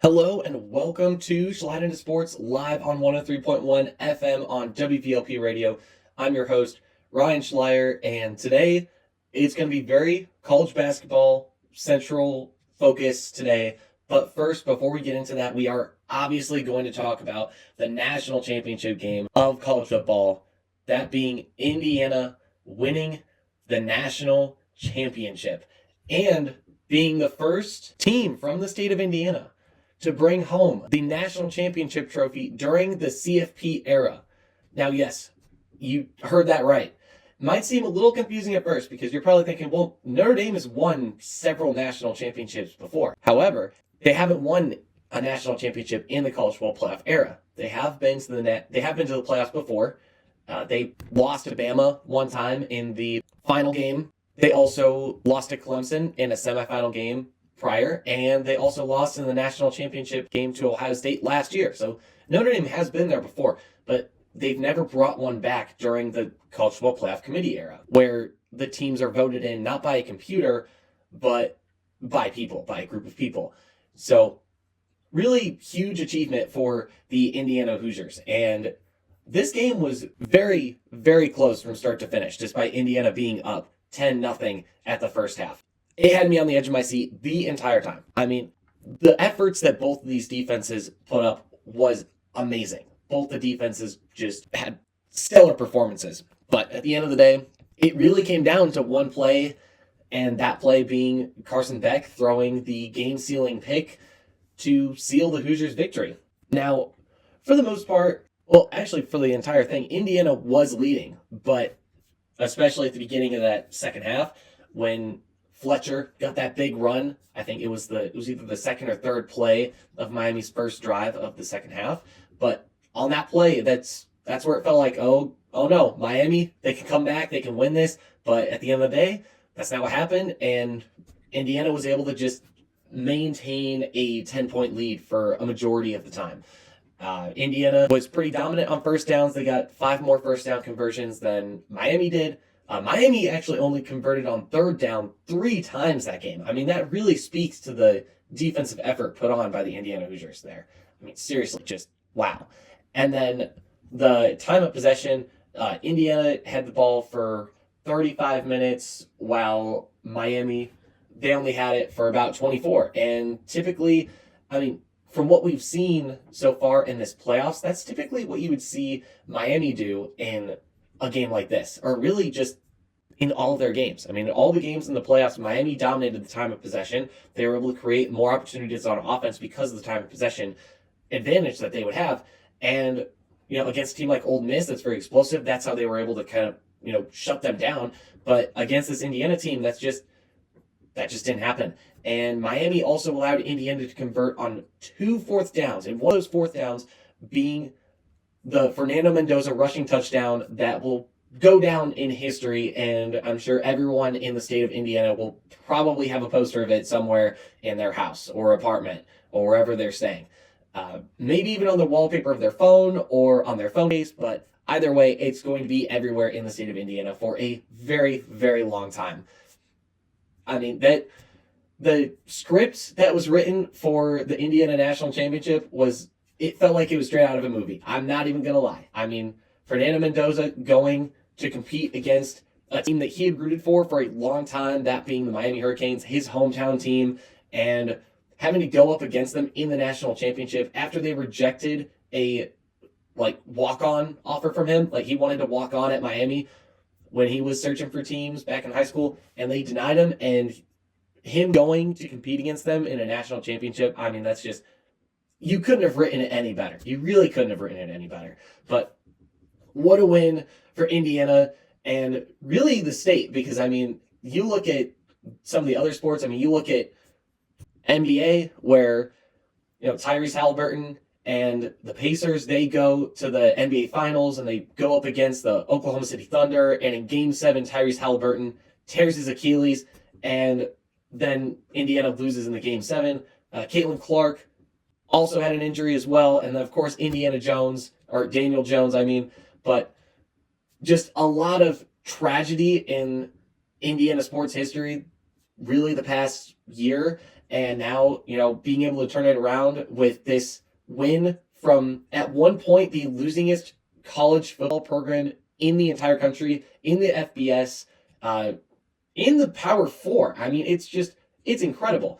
Hello and welcome to Schlyde into Sports live on 103.1 FM on WVLP Radio. I'm your host, Ryan Schleier, and today it's going to be very college basketball central focus today. But first, before we get into that, we are obviously going to talk about the national championship game of college football, that being Indiana winning the national championship and being the first team from the state of Indiana to bring home the national championship trophy during the CFP era. Now, yes, you heard that right. Might seem a little confusing at first because you're probably thinking, well, Notre Dame has won several national championships before. However, they haven't won a national championship in the college football playoff era. They have been to the playoffs before. They lost to Bama one time in the final game. They also lost to Clemson in a semifinal game prior, and they also lost in the national championship game to Ohio State last year. So Notre Dame has been there before, but they've never brought one back during the college football playoff committee era, where the teams are voted in not by a computer, but by people, by a group of people. So really huge achievement for the Indiana Hoosiers. And this game was very, very close from start to finish, despite Indiana being up 10-0 at the first half. It had me on the edge of my seat the entire time. I mean, the efforts that both of these defenses put up was amazing. Both the defenses just had stellar performances. But at the end of the day, it really came down to one play, and that play being Carson Beck throwing the game-sealing pick to seal the Hoosiers' victory. Now, for the most part, well, actually for the entire thing, Indiana was leading, but especially at the beginning of that second half, when Fletcher got that big run. I think it was either the second or third play of Miami's first drive of the second half. But on that play, that's where it felt like, oh no, Miami, they can come back, they can win this. But at the end of the day, that's not what happened. And Indiana was able to just maintain a 10-point lead for a majority of the time. Indiana was pretty dominant on first downs. They got 5 more first down conversions than Miami did. Miami actually only converted on third down 3 times that game. I mean, that really speaks to the defensive effort put on by the Indiana Hoosiers there. I mean, seriously, just wow. And then the time of possession, Indiana had the ball for 35 minutes, while Miami, they only had it for about 24. And typically, I mean, from what we've seen so far in this playoffs, that's typically what you would see Miami do in a game like this, or really just in all of their games. I mean, all the games in the playoffs, Miami dominated the time of possession. They were able to create more opportunities on offense because of the time of possession advantage that they would have. And, against a team like Ole Miss that's very explosive, that's how they were able to kind of, shut them down. But against this Indiana team, that just didn't happen. And Miami also allowed Indiana to convert on 2 fourth downs, and one of those fourth downs being the Fernando Mendoza rushing touchdown that will go down in history, and I'm sure everyone in the state of Indiana will probably have a poster of it somewhere in their house or apartment or wherever they're staying. Maybe even on the wallpaper of their phone or on their phone case, but either way, it's going to be everywhere in the state of Indiana for a very, very long time. I mean, that the script that was written for the Indiana National Championship it felt like it was straight out of a movie. I'm not even going to lie. I mean, Fernando Mendoza going to compete against a team that he had rooted for a long time, that being the Miami Hurricanes, his hometown team, and having to go up against them in the national championship after they rejected a walk-on offer from him. Like, he wanted to walk on at Miami when he was searching for teams back in high school, and they denied him, and him going to compete against them in a national championship, I mean, that's just, you couldn't have written it any better. You really couldn't have written it any better. But what a win for Indiana and really the state, because, I mean, you look at some of the other sports. I mean, you look at NBA where, Tyrese Halliburton and the Pacers, they go to the NBA Finals and they go up against the Oklahoma City Thunder, and in Game 7, Tyrese Halliburton tears his Achilles, and then Indiana loses in the Game 7. Caitlin Clark also had an injury as well, and then, of course, Daniel Jones, but just a lot of tragedy in Indiana sports history, really the past year, And now, being able to turn it around with this win from, at one point, the losingest college football program in the entire country, in the FBS, in the Power Four. I mean, it's incredible.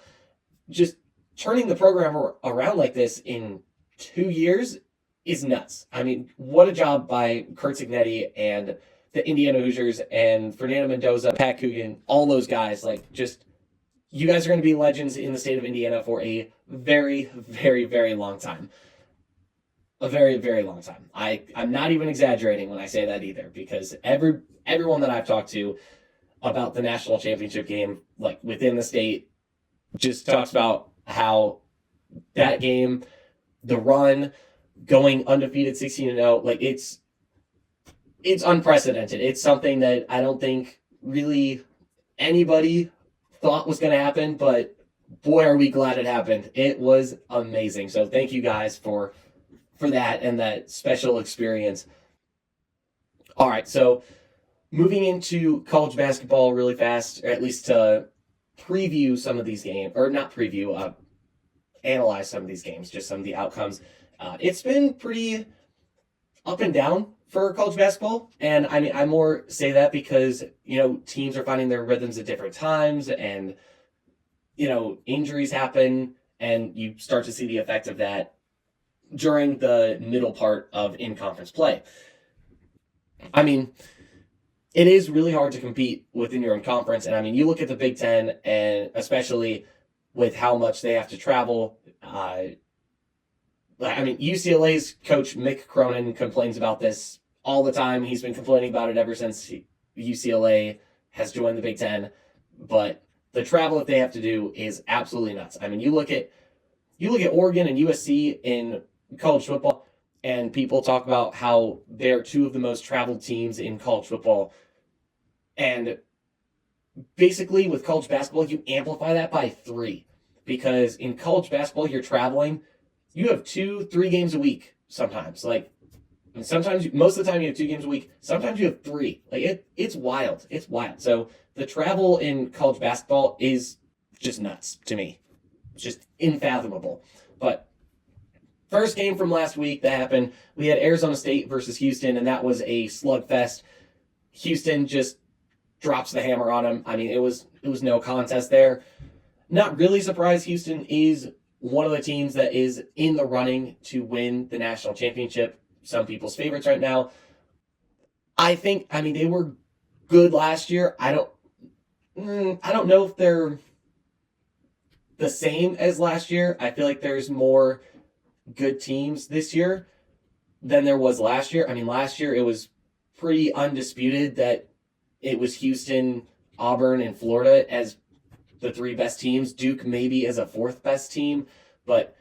Just turning the program around like this in 2 years is nuts. I mean, what a job by Kurt Cignetti and the Indiana Hoosiers and Fernando Mendoza, Pat Coogan, all those guys. Like, just, you guys are going to be legends in the state of Indiana for a very, very, very long time. A very, very long time. I'm not even exaggerating when I say that either, because everyone that I've talked to about the national championship game, like within the state, just talks about how that game, the run, going undefeated 16-0, like it's unprecedented. It's something that I don't think really anybody thought was going to happen, but boy, are we glad it happened. It was amazing. So thank you guys for that and that special experience. All right, so moving into college basketball really fast, or at least to preview some of these games, or not preview, analyze some of these games, just some of the outcomes. It's been pretty up and down for college basketball, and I mean, I more say that because, teams are finding their rhythms at different times, and, injuries happen, and you start to see the effect of that during the middle part of in-conference play. I mean, it is really hard to compete within your own conference. And I mean, you look at the Big Ten, and especially with how much they have to travel. UCLA's coach Mick Cronin complains about this all the time. He's been complaining about it ever since UCLA has joined the Big Ten. But the travel that they have to do is absolutely nuts. I mean, you look at Oregon and USC in college football, and people talk about how they're two of the most traveled teams in college football. And basically with college basketball, you amplify that by 3, because in college basketball, you're traveling, you have 2-3 games a week sometimes. Like, and sometimes, most of the time you have 2 games a week. Sometimes you have 3. Like, it's wild. It's wild. So the travel in college basketball is just nuts to me. It's just unfathomable. But first game from last week that happened, we had Arizona State versus Houston, and that was a slugfest. Houston just drops the hammer on them. I mean, it was no contest there. Not really surprised. Houston is one of the teams that is in the running to win the national championship. Some people's favorites right now. They were good last year. I don't know if they're the same as last year. I feel like there's more good teams this year than there was last year. I mean, last year it was pretty undisputed that it was Houston, Auburn, and Florida as the 3 best teams. Duke maybe as a 4th best team, but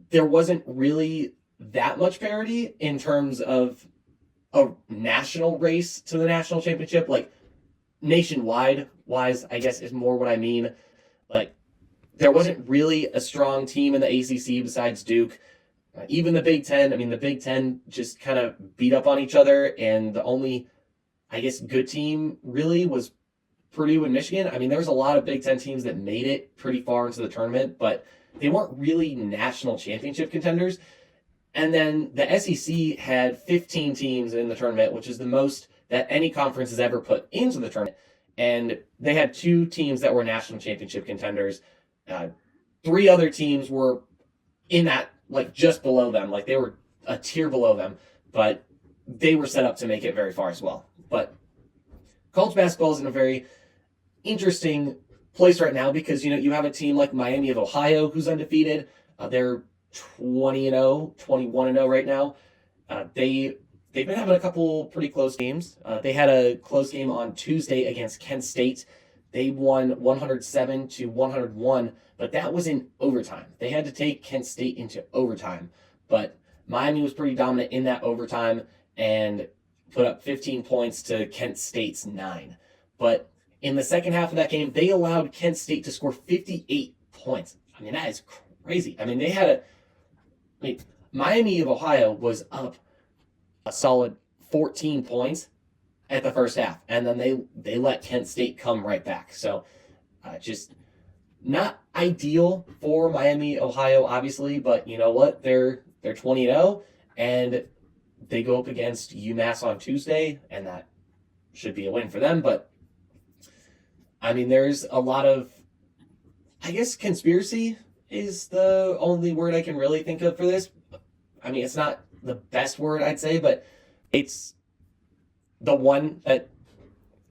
there wasn't really that much parity in terms of a national race to the national championship. Like, nationwide wise, I guess is more what I mean. Like, there wasn't really a strong team in the ACC besides Duke. Even the Big Ten, the Big Ten just kind of beat up on each other, and the only, I guess, good team really was Purdue and Michigan. I mean, there was a lot of Big Ten teams that made it pretty far into the tournament, but they weren't really national championship contenders. And then the SEC had 15 teams in the tournament, which is the most that any conference has ever put into the tournament. And they had 2 teams that were national championship contenders. 3 other teams were in that, like, just below them. Like, they were a tier below them, but they were set up to make it very far as well. But college basketball is in a very interesting place right now because, you have a team like Miami of Ohio who's undefeated. They're 20-0, 21-0 right now. They've been having a couple pretty close games. They had a close game on Tuesday against Kent State. They won 107-101, but that was in overtime. They had to take Kent State into overtime, but Miami was pretty dominant in that overtime and put up 15 points to Kent State's 9. But in the second half of that game, they allowed Kent State to score 58 points. I mean, that is crazy. I mean, Miami of Ohio was up a solid 14 points at the first half, and then they let Kent State come right back. So just not ideal for Miami, Ohio, obviously, but you know what? They're 20-0, and they go up against UMass on Tuesday, and that should be a win for them. But I mean, there's a lot of, I guess, conspiracy is the only word I can really think of for this. I mean, it's not the best word, I'd say, but it's the one that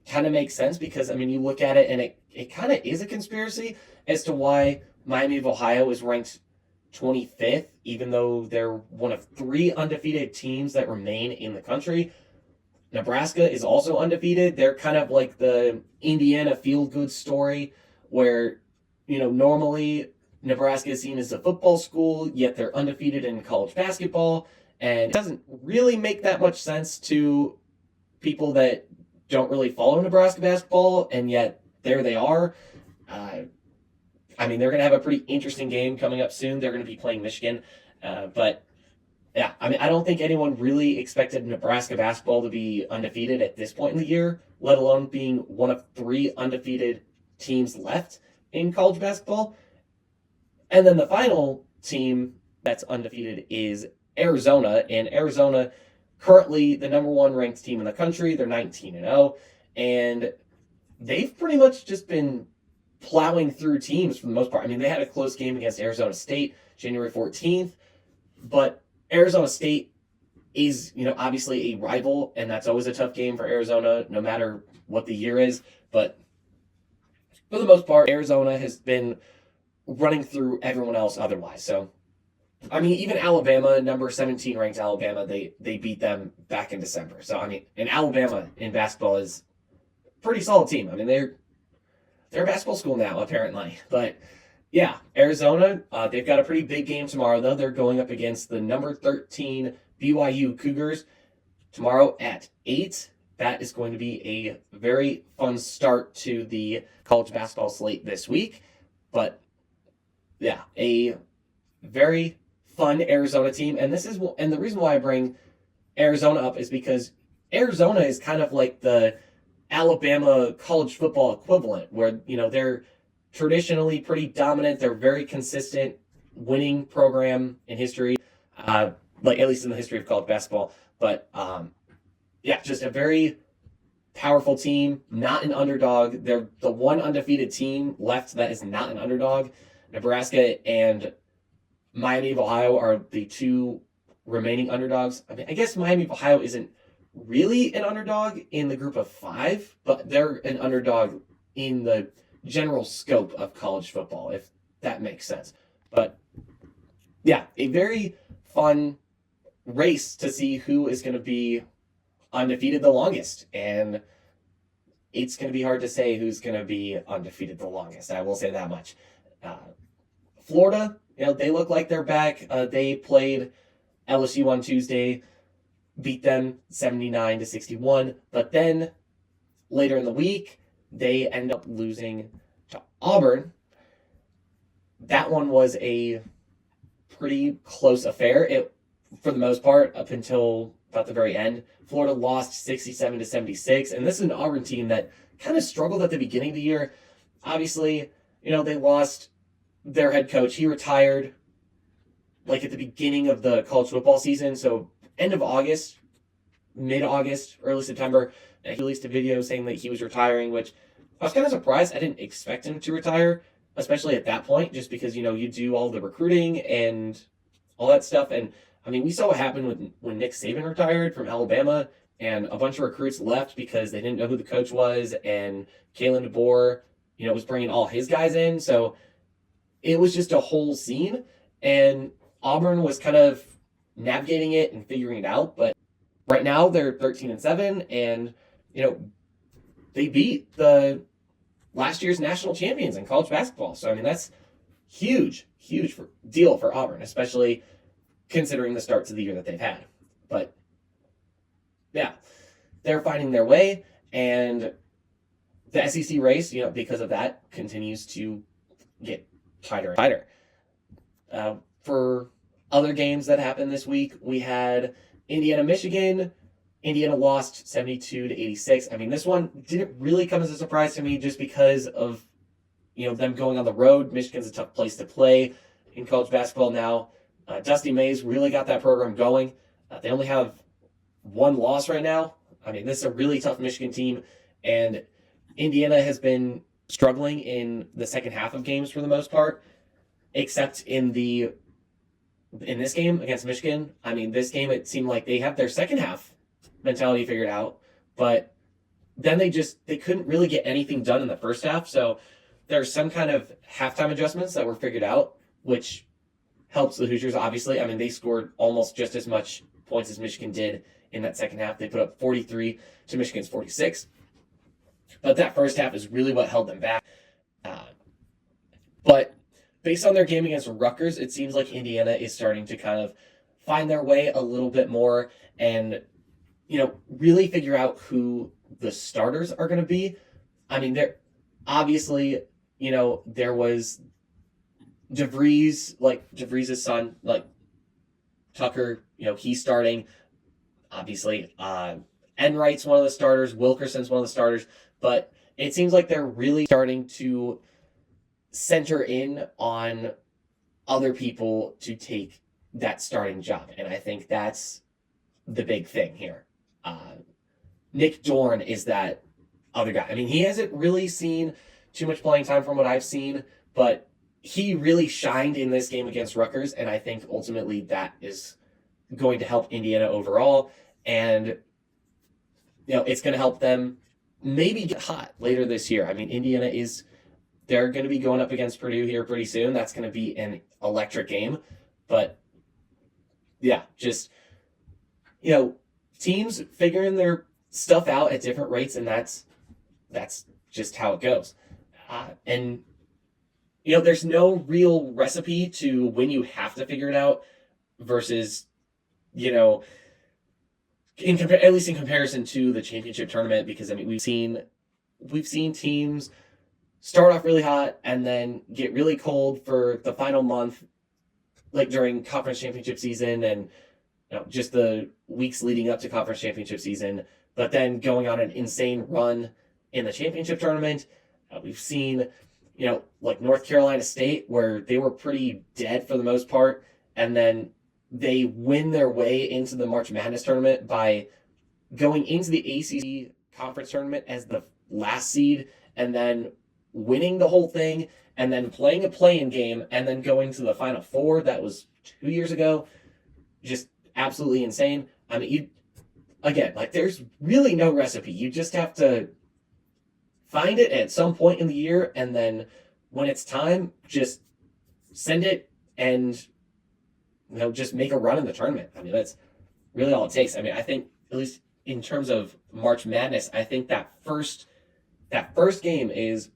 kind of makes sense because, I mean, you look at it and it kind of is a conspiracy as to why Miami of Ohio is ranked 25th, even though they're one of 3 undefeated teams that remain in the country. Nebraska is also undefeated. They're kind of like the Indiana feel-good story where, normally Nebraska is seen as a football school, yet they're undefeated in college basketball. And it doesn't really make that much sense to people that don't really follow Nebraska basketball, and yet there they are. I mean, they're going to have a pretty interesting game coming up soon. They're going to be playing Michigan. But, yeah, I mean, I don't think anyone really expected Nebraska basketball to be undefeated at this point in the year, let alone being one of 3 undefeated teams left in college basketball. And then the final team that's undefeated is Arizona. And Arizona, currently the number 1 ranked team in the country. They're 19-0. And they've pretty much just been plowing through teams for the most part. I mean, they had a close game against Arizona State January 14th, but Arizona State is, obviously a rival, and that's always a tough game for Arizona, no matter what the year is. But for the most part, Arizona has been running through everyone else otherwise. So, I mean, even Alabama, number 17 ranked Alabama, they beat them back in December. So, I mean, and Alabama in basketball is a pretty solid team. I mean, they're a basketball school now, apparently. But, yeah, Arizona, they've got a pretty big game tomorrow, though. They're going up against the number 13 BYU Cougars tomorrow at 8. That is going to be a very fun start to the college basketball slate this week. But, yeah, a very fun Arizona team. And the reason why I bring Arizona up is because Arizona is kind of like the Alabama college football equivalent, where they're traditionally pretty dominant. They're very consistent, winning program in history, like at least in the history of college basketball. But yeah, just a very powerful team, not an underdog. They're the one undefeated team left that is not an underdog. Nebraska and Miami of Ohio are the 2 remaining underdogs. I mean, I guess Miami of Ohio isn't really an underdog in the group of 5, but they're an underdog in the general scope of college football, if that makes sense. But yeah, a very fun race to see who is going to be undefeated the longest. And it's going to be hard to say who's going to be undefeated the longest. I will say that much. Florida, they look like they're back. They played LSU on Tuesday, beat them 79-61. But then later in the week, they end up losing to Auburn. That one was a pretty close affair. For the most part, up until about the very end, Florida lost 67-76. And this is an Auburn team that kind of struggled at the beginning of the year. Obviously, they lost their head coach. He retired like at the beginning of the college football season. So end of August, mid-August, early September, he released a video saying that he was retiring, which I was kind of surprised. I didn't expect him to retire, especially at that point, just because, you do all the recruiting and all that stuff. And, I mean, we saw what happened when Nick Saban retired from Alabama, and a bunch of recruits left because they didn't know who the coach was, and Kalen DeBoer, was bringing all his guys in. So it was just a whole scene, and Auburn was kind of navigating it and figuring it out. But right now they're 13-7, and they beat the last year's national champions in college basketball. So I mean, that's huge deal for Auburn, especially considering the starts of the year that they've had. But yeah, they're finding their way, and the SEC race, because of that, continues to get tighter and tighter. For other games that happened this week, we had Indiana, Michigan. Indiana lost 72-86. I mean, this one didn't really come as a surprise to me just because of, them going on the road. Michigan's a tough place to play in college basketball now. Dusty Mays really got that program going. They only have one loss right now. I mean, this is a really tough Michigan team, and Indiana has been struggling in the second half of games for the most part, except in this game against Michigan. I mean, this game, it seemed like they have their second half mentality figured out, but then they couldn't really get anything done in the first half. So there's some kind of halftime adjustments that were figured out, which helps the Hoosiers, obviously. I mean, they scored almost just as much points as Michigan did in that second half. They put up 43 to Michigan's 46. But that first half is really what held them back. But based on their game against Rutgers, it seems like Indiana is starting to kind of find their way a little bit more and, really figure out who the starters are going to be. I mean, obviously, there was DeVries' son, Tucker, he's starting. Obviously, Enright's one of the starters. Wilkerson's one of the starters. But it seems like they're really starting to center in on other people to take that starting job. And I think that's the big thing here. Nick Dorn is that other guy. I mean, he hasn't really seen too much playing time from what I've seen, but he really shined in this game against Rutgers, and I think ultimately that is going to help Indiana overall, and it's going to help them maybe get hot later this year. I mean, they're going to be going up against Purdue here pretty soon. That's going to be an electric game, but yeah, just teams figuring their stuff out at different rates, and that's just how it goes. And there's no real recipe to when you have to figure it out versus, at least in comparison to the championship tournament, because I mean we've seen teams start off really hot and then get really cold for the final month, like during conference championship season and just the weeks leading up to conference championship season, but then going on an insane run in the championship tournament. We've seen, like North Carolina State, where they were pretty dead for the most part, and then they win their way into the March Madness tournament by going into the ACC conference tournament as the last seed, and then winning the whole thing, and then playing a play-in game, and then going to the Final Four. That was 2 years ago. Just absolutely insane. I mean, there's really no recipe. You just have to find it at some point in the year, and then when it's time, just send it and just make a run in the tournament. I mean, that's really all it takes. I mean, I think at least in terms of March Madness, I think that first game is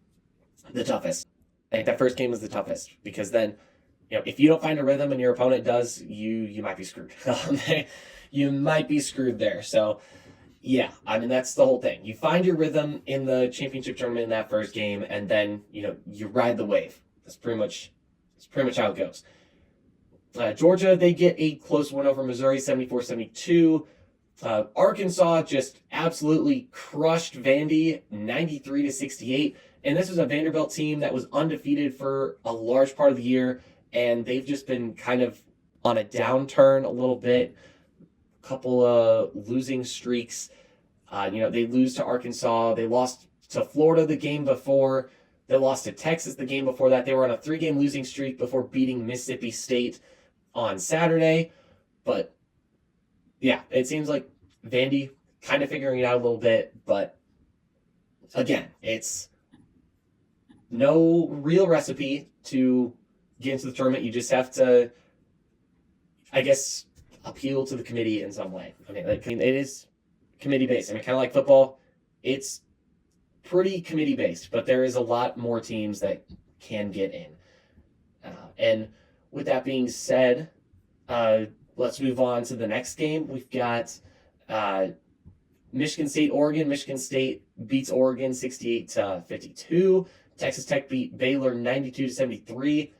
the toughest. I think that first game is the toughest because then, if you don't find a rhythm and your opponent does, you might be screwed. You might be screwed there. So, yeah, I mean, that's the whole thing. You find your rhythm in the championship tournament in that first game, and then, you ride the wave. That's pretty much how it goes. Georgia, they get a close win over Missouri, 74-72. Arkansas just absolutely crushed Vandy, 93-68. And this was a Vanderbilt team that was undefeated for a large part of the year, and they've just been kind of on a downturn a little bit. Couple of losing streaks. They lose to Arkansas. They lost to Florida the game before. They lost to Texas the game before that. They were on a 3-game losing streak before beating Mississippi State on Saturday. But, yeah, it seems like Vandy kind of figuring it out a little bit. But, again, it's no real recipe to get into the tournament. You just have to, I guess, appeal to the committee in some way. I mean, it is committee-based. I mean, kind of like football, it's pretty committee-based, but there is a lot more teams that can get in. And with that being said, let's move on to the next game. We've got Michigan State, Oregon. Michigan State beats Oregon 68-52. Texas Tech beat Baylor 92-73.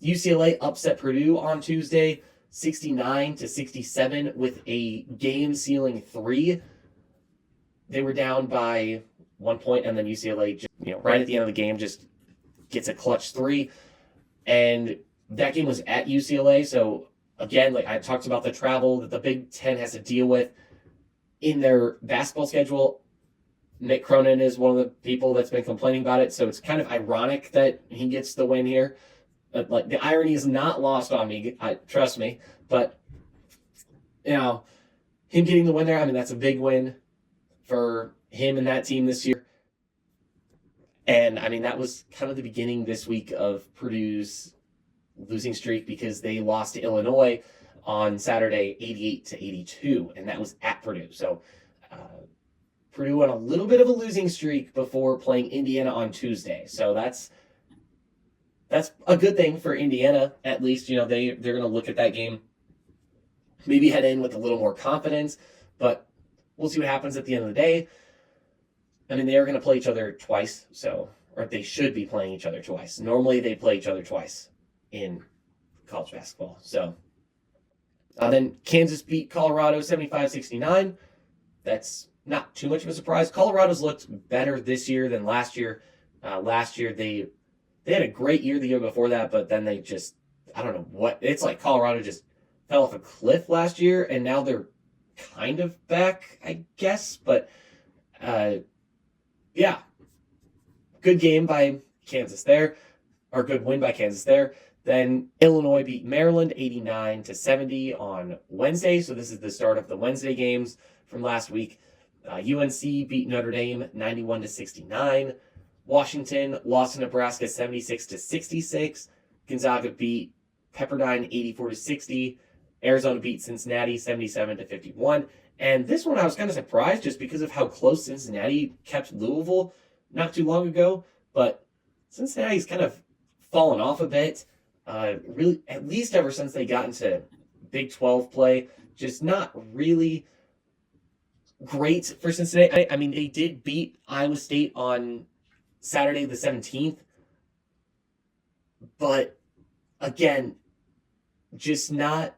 UCLA upset Purdue on Tuesday 69-67 with a game-sealing 3. They were down by 1 point, and then UCLA, right at the end of the game, just gets a clutch three. And that game was at UCLA. So again, like I talked about the travel that the Big Ten has to deal with in their basketball schedule. Nick Cronin is one of the people that's been complaining about it. So it's kind of ironic that he gets the win here. But like the irony is not lost on me. Trust me. But him getting the win there, that's a big win for him and that team this year. And that was kind of the beginning this week of Purdue's losing streak because they lost to Illinois on Saturday 88-82, and that was at Purdue. So Purdue went a little bit of a losing streak before playing Indiana on Tuesday. So that's a good thing for Indiana. At least, they're going to look at that game, maybe head in with a little more confidence, but we'll see what happens at the end of the day. They are going to play each other twice, or they should be playing each other twice. Normally, they play each other twice in college basketball. So then Kansas beat Colorado 75-69. That's not too much of a surprise. Colorado's looked better this year than last year. Last year, they had a great year the year before that, but then they just, I don't know what, it's like Colorado just fell off a cliff last year, and now they're kind of back, I guess, but yeah, good game by Kansas there, or good win by Kansas there. Then Illinois beat Maryland 89-70 on Wednesday, so this is the start of the Wednesday games from last week. UNC beat Notre Dame 91-69. Washington lost to Nebraska 76-66. Gonzaga beat Pepperdine 84-60. Arizona beat Cincinnati 77-51. And this one I was kind of surprised just because of how close Cincinnati kept Louisville not too long ago. But Cincinnati's kind of fallen off a bit. Really, at least ever since they got into Big 12 play. Just not really great for Cincinnati. They did beat Iowa State on Saturday the 17th. But again, just not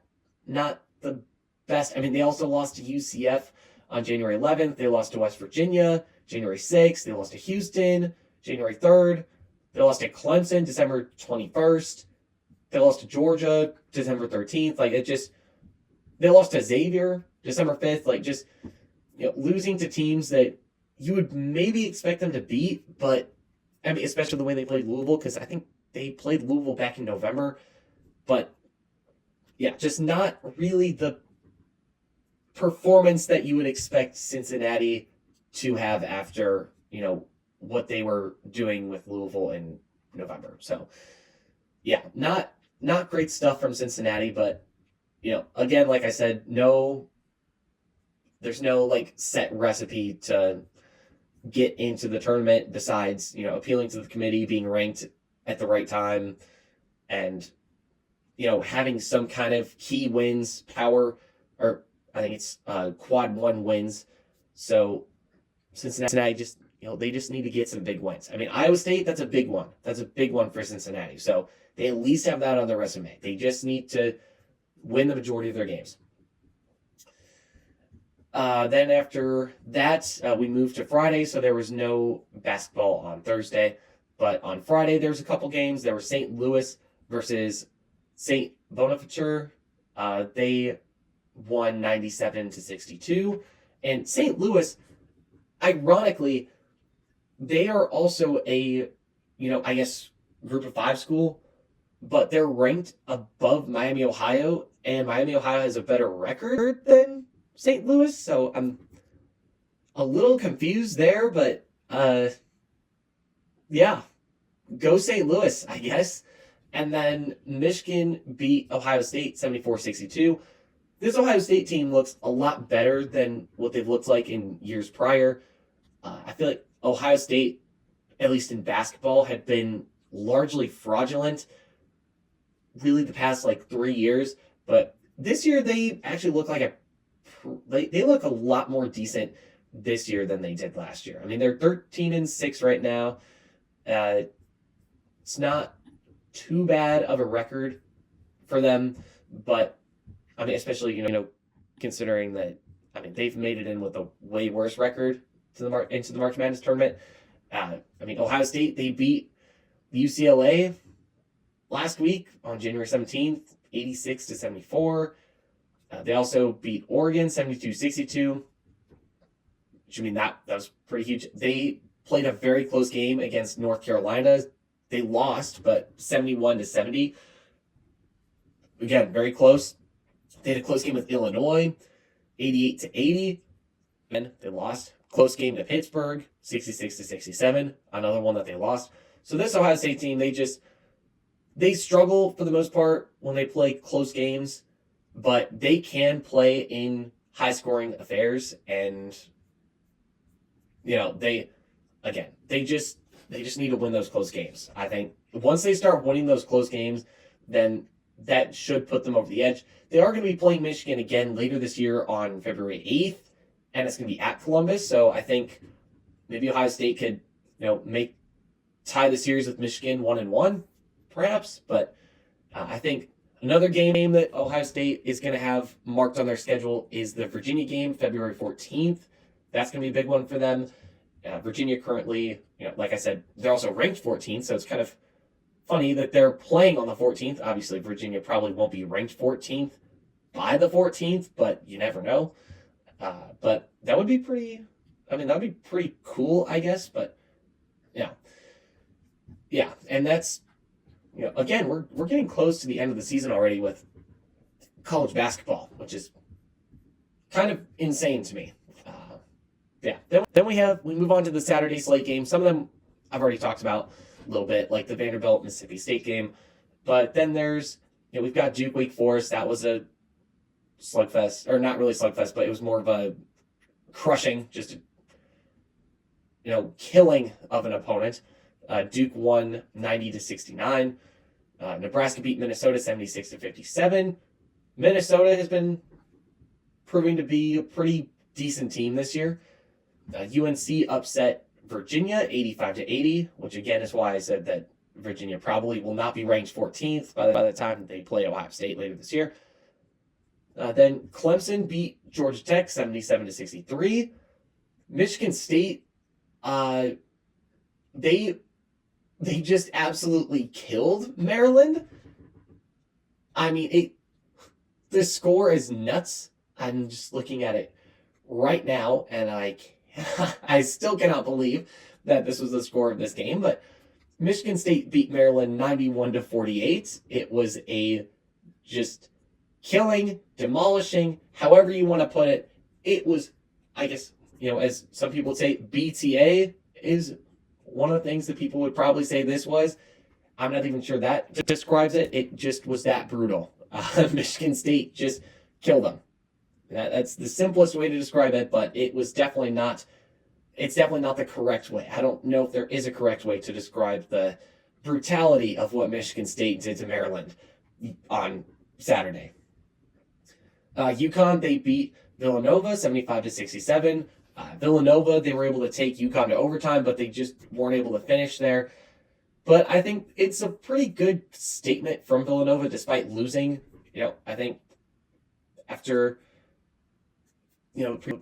the best. They also lost to UCF on January 11th. They lost to West Virginia January 6th. They lost to Houston January 3rd. They lost to Clemson December 21st. They lost to Georgia December 13th. They lost to Xavier December 5th. Losing to teams that you would maybe expect them to beat, but especially the way they played Louisville, because I think they played Louisville back in November. But yeah, just not really the performance that you would expect Cincinnati to have after, what they were doing with Louisville in November. So yeah, not great stuff from Cincinnati, but again, like I said, there's no set recipe to get into the tournament besides, appealing to the committee, being ranked at the right time, and having some kind of key wins power, or I think it's quad one wins. So Cincinnati just, they just need to get some big wins. Iowa State, that's a big one. That's a big one for Cincinnati. So they at least have that on their resume. They just need to win the majority of their games. Then after that, we moved to Friday, so there was no basketball on Thursday. But on Friday, there was a couple games. There was St. Louis versus St. Bonaventure. They won 97-62. And St. Louis, ironically, they are also a, group of five school, but they're ranked above Miami, Ohio, and Miami, Ohio has a better record than St. Louis, so I'm a little confused there, but yeah, go St. Louis, I guess. And then Michigan beat Ohio State 74-62. This Ohio State team looks a lot better than what they've looked like in years prior. I feel like Ohio State, at least in basketball, had been largely fraudulent really the past 3 years, but this year they actually look like they look a lot more decent this year than they did last year. They're 13-6 right now. It's not too bad of a record for them, but especially considering that they've made it in with a way worse record into the March Madness tournament. Ohio State, they beat UCLA last week on January 17th, 86-74. They also beat Oregon 72-62. Which, I mean, that was pretty huge. They played a very close game against North Carolina. They lost, but 71-70. Again, very close. They had a close game with Illinois, 88-80. And they lost. Close game to Pittsburgh, 66-67. Another one that they lost. So this Ohio State team, they struggle for the most part when they play close games, but they can play in high-scoring affairs, and they just need to win those close games. I think once they start winning those close games, then that should put them over the edge. They are going to be playing Michigan again later this year on February 8th, and it's going to be at Columbus. So I think maybe Ohio State could, tie the series with Michigan 1-1, perhaps. But I think another game that Ohio State is going to have marked on their schedule is the Virginia game, February 14th. That's going to be a big one for them. Virginia currently, like I said, they're also ranked 14th, so it's kind of funny that they're playing on the 14th. Obviously, Virginia probably won't be ranked 14th by the 14th, but you never know. But that would be that would be pretty cool, I guess. But yeah, and that's, again, we're getting close to the end of the season already with college basketball, which is kind of insane to me. Then we move on to the Saturday slate games. Some of them I've already talked about a little bit, like the Vanderbilt Mississippi State game. But then there's, we've got Duke Wake Forest. That was a slugfest, or not really slugfest, but it was more of a crushing, just killing of an opponent. Duke won 90-69. Nebraska beat Minnesota 76-57. Minnesota has been proving to be a pretty decent team this year. UNC upset Virginia 85-80, which again is why I said that Virginia probably will not be ranked 14th by the time they play Ohio State later this year. Then Clemson beat Georgia Tech 77-63. Michigan State, they just absolutely killed Maryland. I mean, the score is nuts. I'm just looking at it right now, and I still cannot believe that this was the score of this game. But Michigan State beat Maryland 91-48. It was a just killing, demolishing, however you want to put it. It was, I guess, as some people would say, BTA is one of the things that people would probably say this was. I'm not even sure that describes it. It just was that brutal. Michigan State just killed them. That's the simplest way to describe it, but it was definitely not. It's definitely not the correct way. I don't know if there is a correct way to describe the brutality of what Michigan State did to Maryland on Saturday. UConn, they beat Villanova 75-67. Villanova, they were able to take UConn to overtime, but they just weren't able to finish there. But I think it's a pretty good statement from Villanova despite losing. I think after,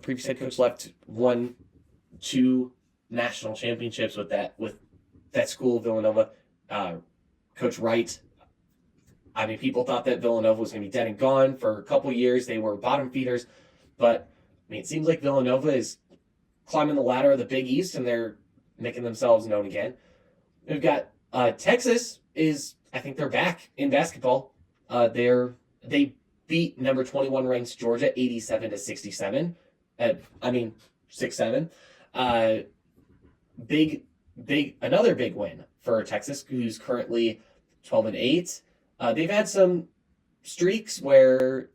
previous head coach left, won 2 national championships with that school, Villanova. Coach Wright, I mean, people thought that Villanova was going to be dead and gone for a couple years. They were bottom feeders, but it seems like Villanova is climbing the ladder of the Big East, and they're making themselves known again. We've got Texas I think they're back in basketball. They beat number 21 ranked Georgia 87-67. 6-7. Another big win for Texas, who's currently 12-8. They've had some streaks where,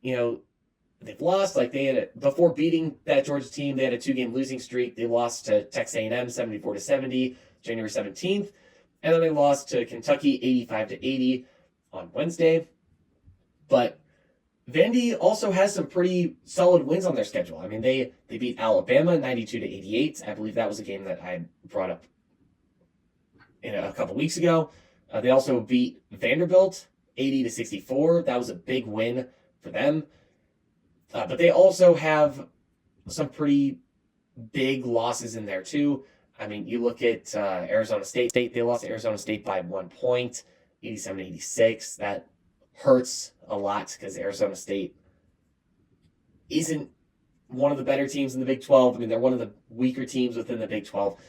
they've lost. Like before beating that Georgia team, they had a 2-game losing streak. They lost to Texas A&M 74-70, January 17th. And then they lost to Kentucky 85-80 on Wednesday. But Vandy also has some pretty solid wins on their schedule. I mean, they beat Alabama 92-88. I believe that was a game that I brought up a couple weeks ago. They also beat Vanderbilt 80-64. That was a big win for them. But they also have some pretty big losses in there too. I mean, you look at Arizona State. They lost to Arizona State by 1 point, 87-86. That hurts a lot because Arizona State isn't one of the better teams in the Big 12. I mean, they're one of the weaker teams within the Big 12.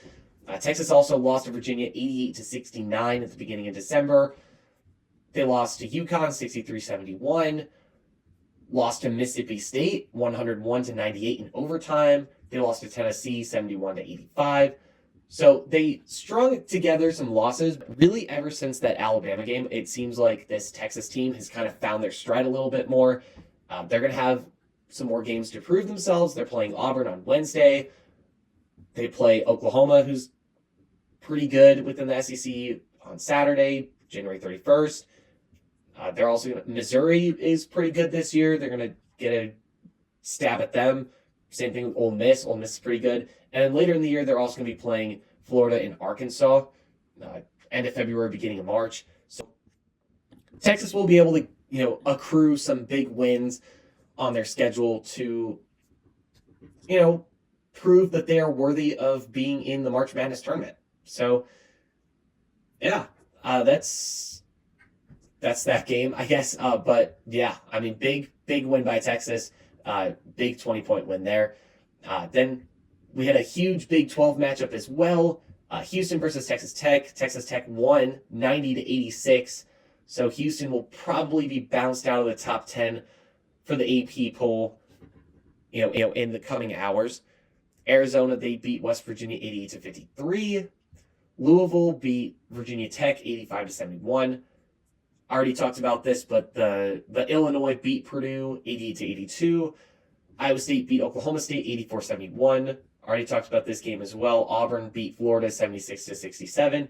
Texas also lost to Virginia 88-69 at the beginning of December. They lost to UConn 63-71. Lost to Mississippi State 101-98 in overtime. They lost to Tennessee 71-85. So they strung together some losses. Really, ever since that Alabama game, it seems like this Texas team has kind of found their stride a little bit more. They're going to have some more games to prove themselves. They're playing Auburn on Wednesday. They play Oklahoma, who's pretty good within the SEC, on Saturday, January 31st. They're also Missouri is pretty good this year. They're going to get a stab at them. Same thing with Ole Miss. Ole Miss is pretty good. And then later in the year, they're also going to be playing Florida and Arkansas, end of February, beginning of March. So Texas will be able to, accrue some big wins on their schedule to, prove that they are worthy of being in the March Madness tournament. So, yeah, that's that game, I guess. But yeah, I mean, big win by Texas. Big 20-point win there. Then we had a huge Big 12 matchup as well. Houston versus Texas Tech. Texas Tech won 90-86. So Houston will probably be bounced out of the top 10 for the AP poll, in the coming hours. Arizona, they beat West Virginia 88-53. Louisville beat Virginia Tech 85-71. I already talked about this, but the Illinois beat Purdue 88-82. Iowa State beat Oklahoma State 84-71. Already talked about this game as well. Auburn beat Florida 76-67.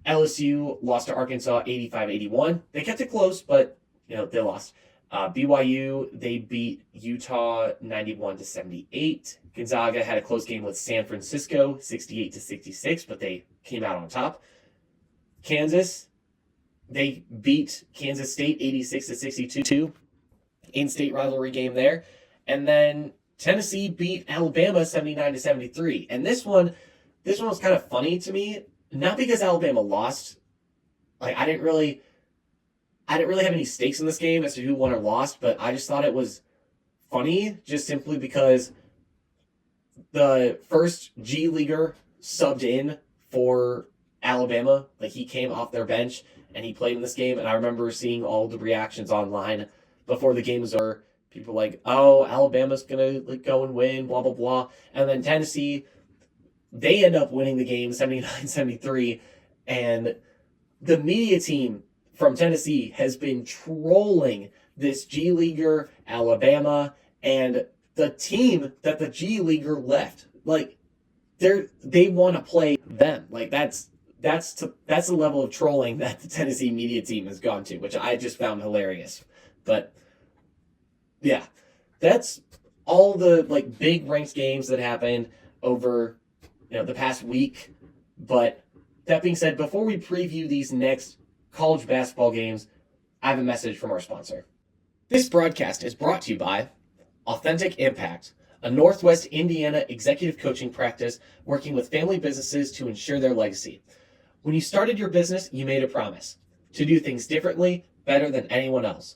LSU lost to Arkansas 85-81. They kept it close, but they lost. BYU, they beat Utah 91-78. Gonzaga had a close game with San Francisco 68-66, but they came out on top. Kansas, they beat Kansas State 86-62. In-state rivalry game there. And then Tennessee beat Alabama 79-73. And this one was kind of funny to me, not because Alabama lost. Like, I didn't really have any stakes in this game as to who won or lost, but I just thought it was funny just simply because the first G Leaguer subbed in for Alabama. Like, he came off their bench and he played in this game, and I remember seeing all the reactions online before the game was over. People like, oh, Alabama's gonna go and win, blah, blah, blah. And then Tennessee, they end up winning the game 79-73, and the media team from Tennessee has been trolling this G Leaguer, Alabama, and the team that the G Leaguer left. Like, they want to play them. Like, that's the level of trolling that the Tennessee media team has gone to, which I just found hilarious. But yeah, that's all the big ranked games that happened over the past week. But that being said, before we preview these next college basketball games, I have a message from our sponsor. This broadcast is brought to you by Authentic Impact, a Northwest Indiana executive coaching practice working with family businesses to ensure their legacy. When you started your business, you made a promise to do things differently, better than anyone else.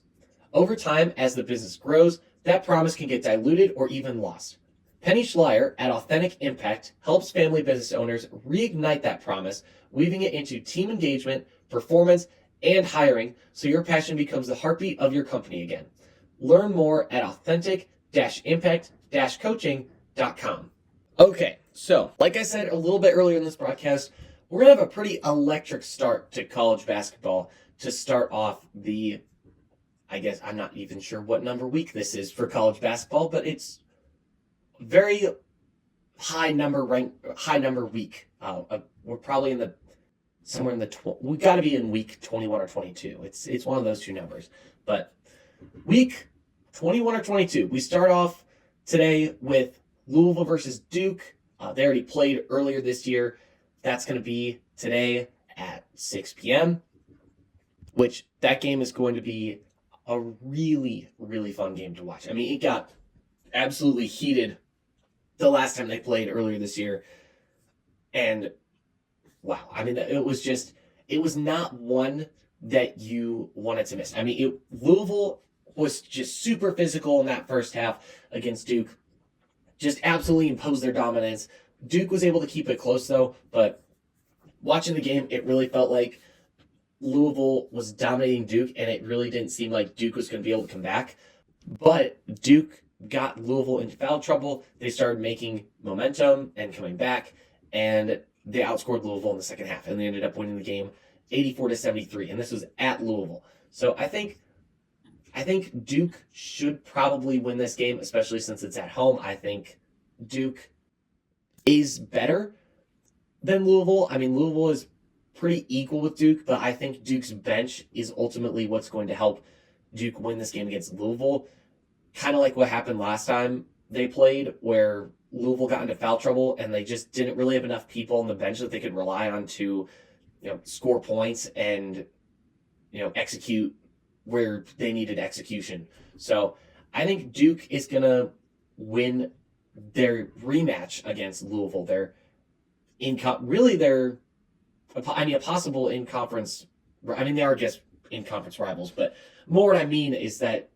Over time, as the business grows, that promise can get diluted or even lost. Penny Schlyde at Authentic Impact helps family business owners reignite that promise, weaving it into team engagement, performance, and hiring so your passion becomes the heartbeat of your company again. Learn more at authentic-impact-coaching.com. Okay, so like I said a little bit earlier in this broadcast, we're going to have a pretty electric start to college basketball to start off the, I guess I'm not even sure what number week this is for college basketball, but it's very high number week. We're probably somewhere in we got to be in week 21 or 22. It's one of those two numbers. But week 21 or 22, we start off today with Louisville versus Duke. They already played earlier this year. That's going to be today at 6 p.m., which that game is going to be a really, really fun game to watch. I mean, it got absolutely heated the last time they played earlier this year. And wow, I mean, it was not one that you wanted to miss. I mean, Louisville was just super physical in that first half against Duke, just absolutely imposed their dominance. Duke was able to keep it close though, but watching the game, it really felt like Louisville was dominating Duke, and it really didn't seem like Duke was going to be able to come back. But Duke got Louisville into foul trouble. They started making momentum and coming back, and they outscored Louisville in the second half, and they ended up winning the game 84-73, and this was at Louisville. So I think Duke should probably win this game, especially since it's at home. I think Duke is better than Louisville. I mean, Louisville is pretty equal with Duke, but I think Duke's bench is ultimately what's going to help Duke win this game against Louisville. Kind of like what happened last time they played, where Louisville got into foul trouble and they just didn't really have enough people on the bench that they could rely on to, score points and, execute where they needed execution. So I think Duke is going to win their rematch against Louisville. They're a possible in-conference. I mean, they are just in-conference rivals, but more what I mean is that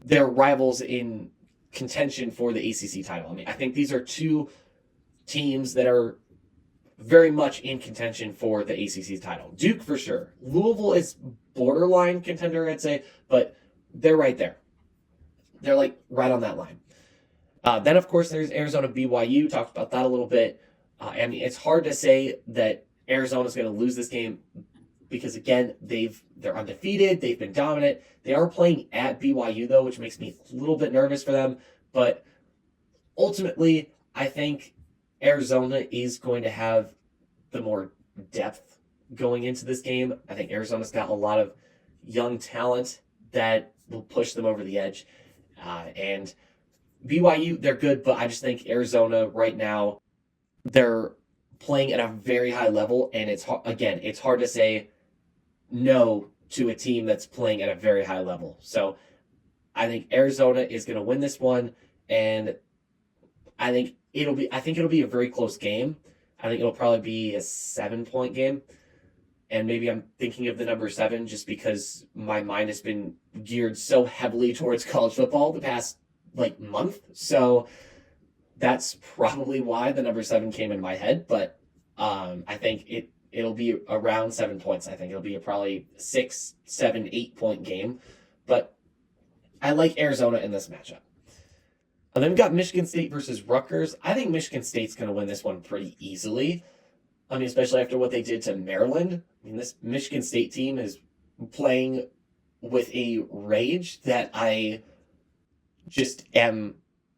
they're rivals in contention for the ACC title. I mean, I think these are two teams that are very much in contention for the ACC title. Duke for sure. Louisville is borderline contender, I'd say, but they're right there. They're like right on that line. Then, of course, there's Arizona BYU. Talked about that a little bit. I mean, it's hard to say that Arizona's going to lose this game because, again, they're undefeated. They've been dominant. They are playing at BYU, though, which makes me a little bit nervous for them. But ultimately, I think Arizona is going to have the more depth going into this game. I think Arizona's got a lot of young talent that will push them over the edge. And BYU, they're good, but I just think Arizona right now, they're playing at a very high level, and it's hard to say no to a team that's playing at a very high level. So I think Arizona is going to win this one, and I think it'll be a very close game. I think it'll probably be a 7-point game, and maybe I'm thinking of the number 7 just because my mind has been geared so heavily towards college football the past month. So that's probably why the number 7 came in my head, but I think it'll be around 7 points. I think it'll be a probably 6, 7, 8-point game, but I like Arizona in this matchup. And then we've got Michigan State versus Rutgers. I think Michigan State's going to win this one pretty easily. I mean, especially after what they did to Maryland. I mean, this Michigan State team is playing with a rage that I just am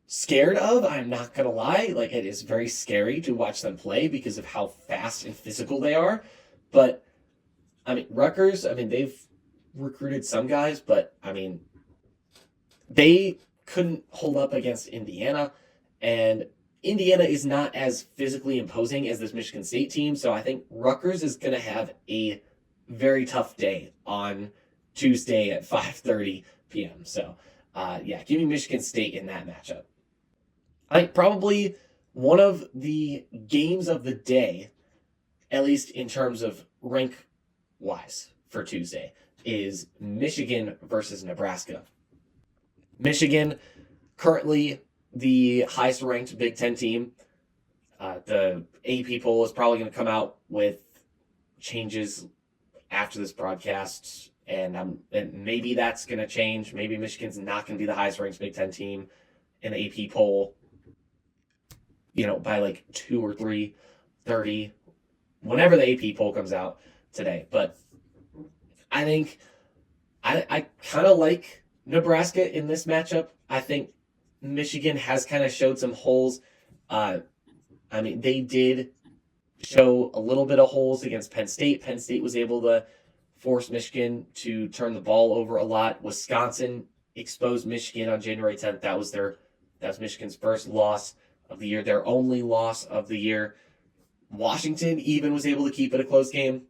scared of. I'm not going to lie. It is very scary to watch them play because of how fast and physical they are. But, I mean, Rutgers, they've recruited some guys, but, they couldn't hold up against Indiana, and Indiana is not as physically imposing as this Michigan State team, so I think Rutgers is going to have a very tough day on Tuesday at 5:30 p.m. So, give me Michigan State in that matchup. I think probably one of the games of the day, at least in terms of rank-wise for Tuesday, is Michigan versus Nebraska. Michigan, currently the highest ranked Big Ten team. The AP poll is probably going to come out with changes after this broadcast, and maybe that's going to change. Maybe Michigan's not going to be the highest ranked Big Ten team in the AP poll, by 2 or 3, 30, whenever the AP poll comes out today. But I think I kind of like Nebraska in this matchup. I think Michigan has kind of showed some holes. They did show a little bit of holes against Penn State. Penn State was able to force Michigan to turn the ball over a lot. Wisconsin exposed Michigan on January 10th. That was Michigan's first loss of the year, their only loss of the year. Washington even was able to keep it a close game.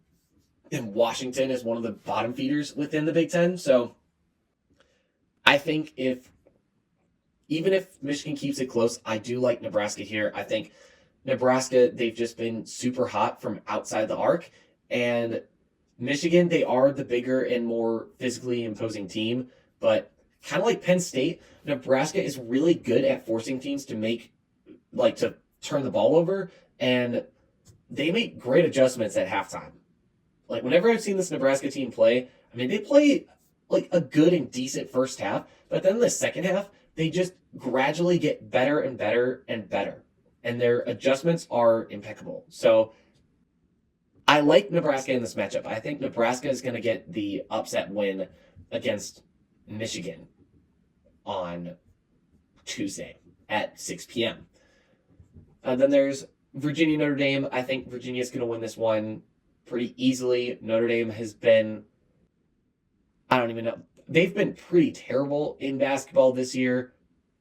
And Washington is one of the bottom feeders within the Big Ten. So I think even if Michigan keeps it close, I do like Nebraska here. I think Nebraska, they've just been super hot from outside the arc. And Michigan, they are the bigger and more physically imposing team. But kind of like Penn State, Nebraska is really good at forcing teams to to turn the ball over. And they make great adjustments at halftime. Like, whenever I've seen this Nebraska team play, I mean, they play like a good and decent first half, but then the second half, they just gradually get better and better and better. And their adjustments are impeccable. So I like Nebraska in this matchup. I think Nebraska is going to get the upset win against Michigan on Tuesday at 6 p.m. Then there's Virginia Notre Dame. I think Virginia's going to win this one pretty easily. Notre Dame has been, I don't even know, they've been pretty terrible in basketball this year.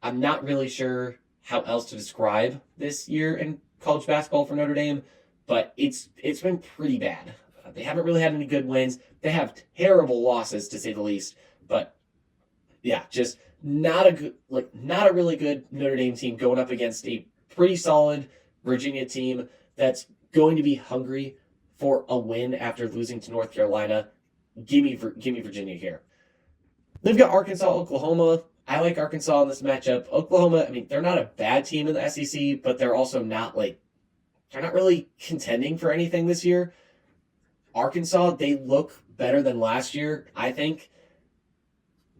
I'm not really sure how else to describe this year in college basketball for Notre Dame, but it's been pretty bad. They haven't really had any good wins. They have terrible losses, to say the least. But yeah, just not a really good Notre Dame team going up against a pretty solid Virginia team that's going to be hungry for a win after losing to North Carolina. Give me Virginia here. They've got Arkansas, Oklahoma. I like Arkansas in this matchup. Oklahoma, I mean, they're not a bad team in the SEC, but they're also not they're not really contending for anything this year. Arkansas, they look better than last year, I think.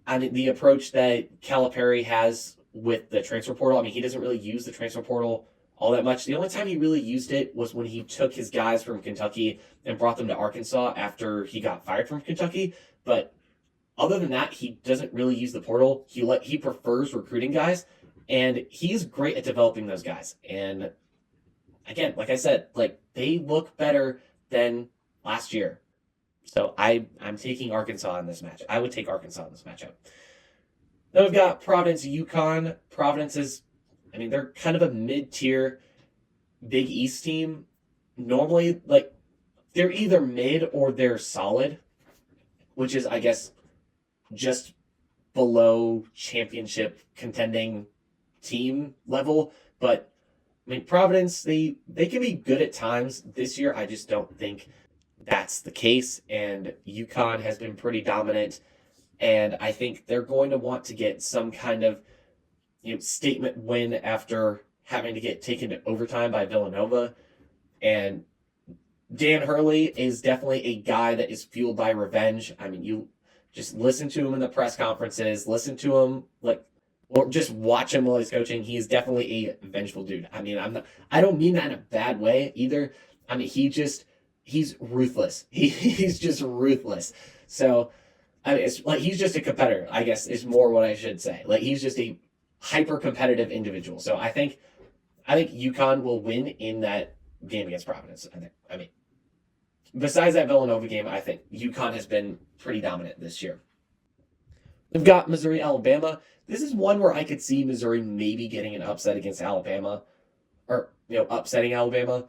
I mean, the approach that Calipari has with the transfer portal, I mean, he doesn't really use the transfer portal all that much. The only time he really used it was when he took his guys from Kentucky and brought them to Arkansas after he got fired from Kentucky. But other than that, he doesn't really use the portal. He prefers recruiting guys, and he's great at developing those guys. And again, like I said, they look better than last year. So I'm taking Arkansas in this match. I would take Arkansas in this matchup. Then we've got Providence, UConn. Providence is, I mean, they're kind of a mid-tier Big East team. Normally, they're either mid or they're solid, which is, I guess, just below championship contending team level. But I mean, Providence, they can be good at times. This year, I just don't think that's the case. And UConn has been pretty dominant. And I think they're going to want to get some kind of statement win after having to get taken to overtime by Villanova. And Dan Hurley is definitely a guy that is fueled by revenge. I mean, you just listen to him in the press conferences, listen to him or just watch him while he's coaching. He is definitely a vengeful dude. I mean, I don't mean that in a bad way either. I mean, he's ruthless. He's just ruthless. So, I mean, it's he's just a competitor, I guess, is more what I should say. He's just a hyper competitive individual. So I think UConn will win in that game against Providence. I mean, besides that Villanova game, I think UConn has been pretty dominant this year. We've got Missouri, Alabama. This is one where I could see Missouri maybe getting an upset against Alabama, or upsetting Alabama.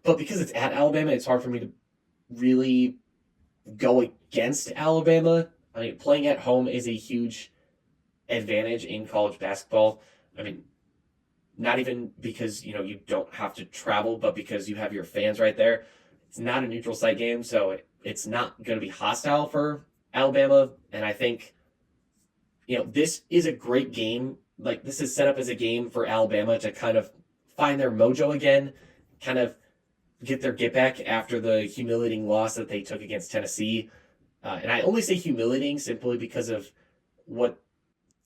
But because it's at Alabama, it's hard for me to really go against Alabama. I mean, playing at home is a huge advantage in college basketball. I mean, not even because, you don't have to travel, but because you have your fans right there. It's not a neutral site game, so it's not going to be hostile for Alabama. And I think, this is a great game. This is set up as a game for Alabama to kind of find their mojo again, kind of get their get back after the humiliating loss that they took against Tennessee. And I only say humiliating simply because of what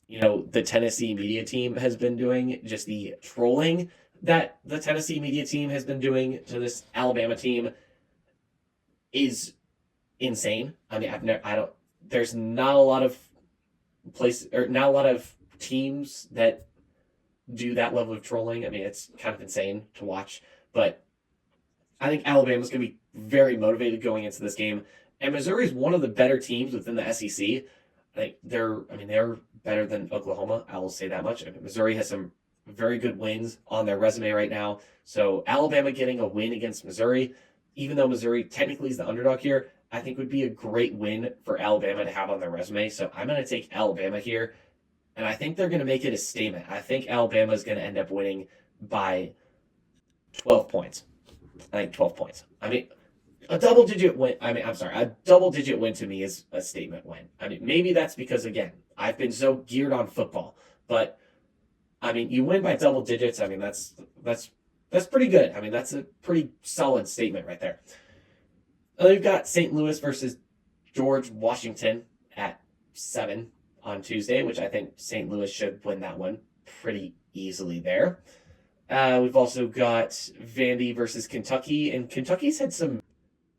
the Tennessee media team has been doing, just the trolling that the Tennessee media team has been doing to this Alabama team is insane. I mean, there's not a lot of not a lot of teams that do that level of trolling. I mean, it's kind of insane to watch, but I think Alabama's going to be very motivated going into this game. And Missouri is one of the better teams within the SEC. I think they're better than Oklahoma. I will say that much. I mean, Missouri has some very good wins on their resume right now. So Alabama getting a win against Missouri, even though Missouri technically is the underdog here, I think would be a great win for Alabama to have on their resume. So I'm going to take Alabama here, and I think they're going to make it a statement. I think Alabama is going to end up winning by 12 points. I think 12 points. I mean, a double digit win. I mean, I'm sorry, a double digit win to me is a statement win. I mean, maybe that's because, again, I've been so geared on football, but I mean, you win by double digits. I mean, that's pretty good. I mean, that's a pretty solid statement right there. And we've got St. Louis versus George Washington at 7 on Tuesday, which I think St. Louis should win that one pretty easily there. We've also got Vandy versus Kentucky, and Kentucky's had some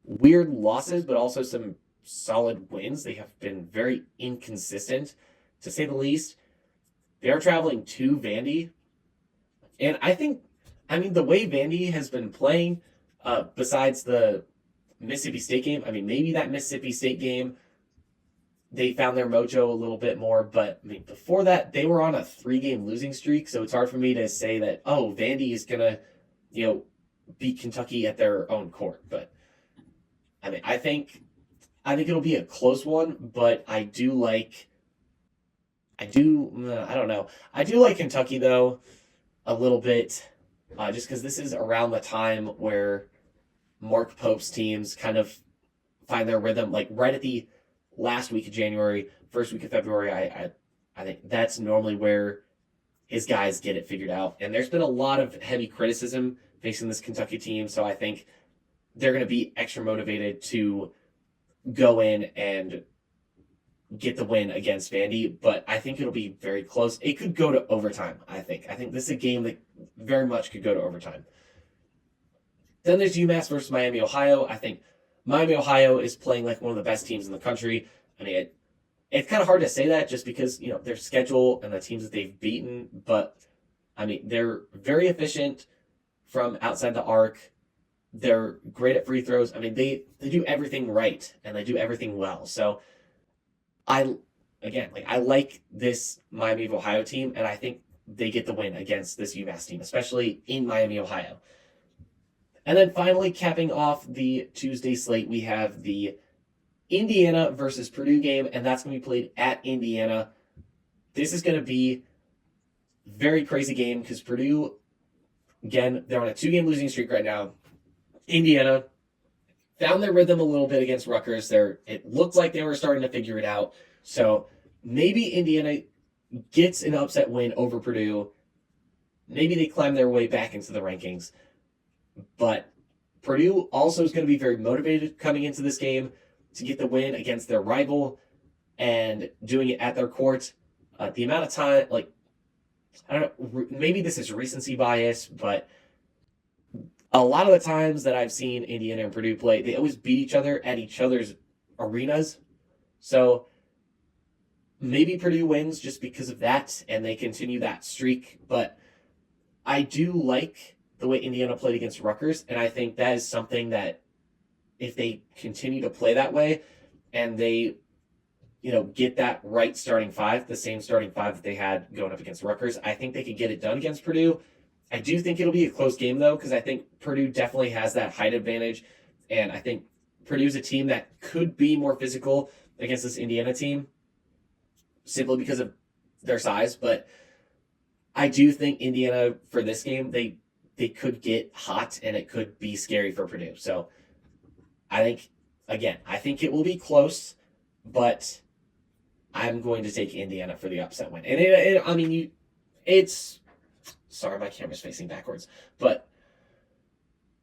weird losses, but also some solid wins. They have been very inconsistent, to say the least. They are traveling to Vandy, and I mean, the way Vandy has been playing, besides the Mississippi State game, I mean, maybe that Mississippi State game, they found their mojo a little bit more, but I mean, before that, they were on a 3-game losing streak, so it's hard for me to say that, oh, Vandy is going to, beat Kentucky at their own court. But, I mean, I think it'll be a close one, but I do like Kentucky, though, a little bit, just because this is around the time where Mark Pope's teams kind of find their rhythm, like right at the last week of January, first week of February. I think that's normally where his guys get it figured out. And there's been a lot of heavy criticism facing this Kentucky team, so I think they're going to be extra motivated to go in and get the win against Vandy, but I think it'll be very close. It could go to overtime, I think. I think this is a game that very much could go to overtime. Then there's UMass versus Miami, Ohio. I think Miami, Ohio is playing like one of the best teams in the country. I mean, it's kind of hard to say that just because, their schedule and the teams that they've beaten, but I mean, they're very efficient from outside the arc. They're great at free throws. I mean, they do everything right and they do everything well. So I like this Miami of Ohio team, and I think they get the win against this UMass team, especially in Miami, Ohio. And then finally, capping off the Tuesday slate, we have the Indiana versus Purdue game, and that's going to be played at Indiana. This is going to be a very crazy game because Purdue, again, they're on a 2-game losing streak right now. Indiana found their rhythm a little bit against Rutgers. It looked like they were starting to figure it out. So maybe Indiana gets an upset win over Purdue. Maybe they climb their way back into the rankings. But Purdue also is going to be very motivated coming into this game to get the win against their rival and doing it at their court. The amount of time, I don't know, maybe this is recency bias, but a lot of the times that I've seen Indiana and Purdue play, they always beat each other at each other's arenas. So maybe Purdue wins just because of that, and they continue that streak. But I do like the way Indiana played against Rutgers, and I think that is something that if they continue to play that way and they, get that right starting five, the same starting five that they had going up against Rutgers, I think they could get it done against Purdue. I do think it'll be a close game, though, because I think Purdue definitely has that height advantage, and I think Purdue's a team that could be more physical against this Indiana team simply because of their size, but I do think Indiana, for this game, they could get hot, and it could be scary for Purdue. So I think it will be close, but I'm going to take Indiana for the upset win. And sorry, my camera's facing backwards, but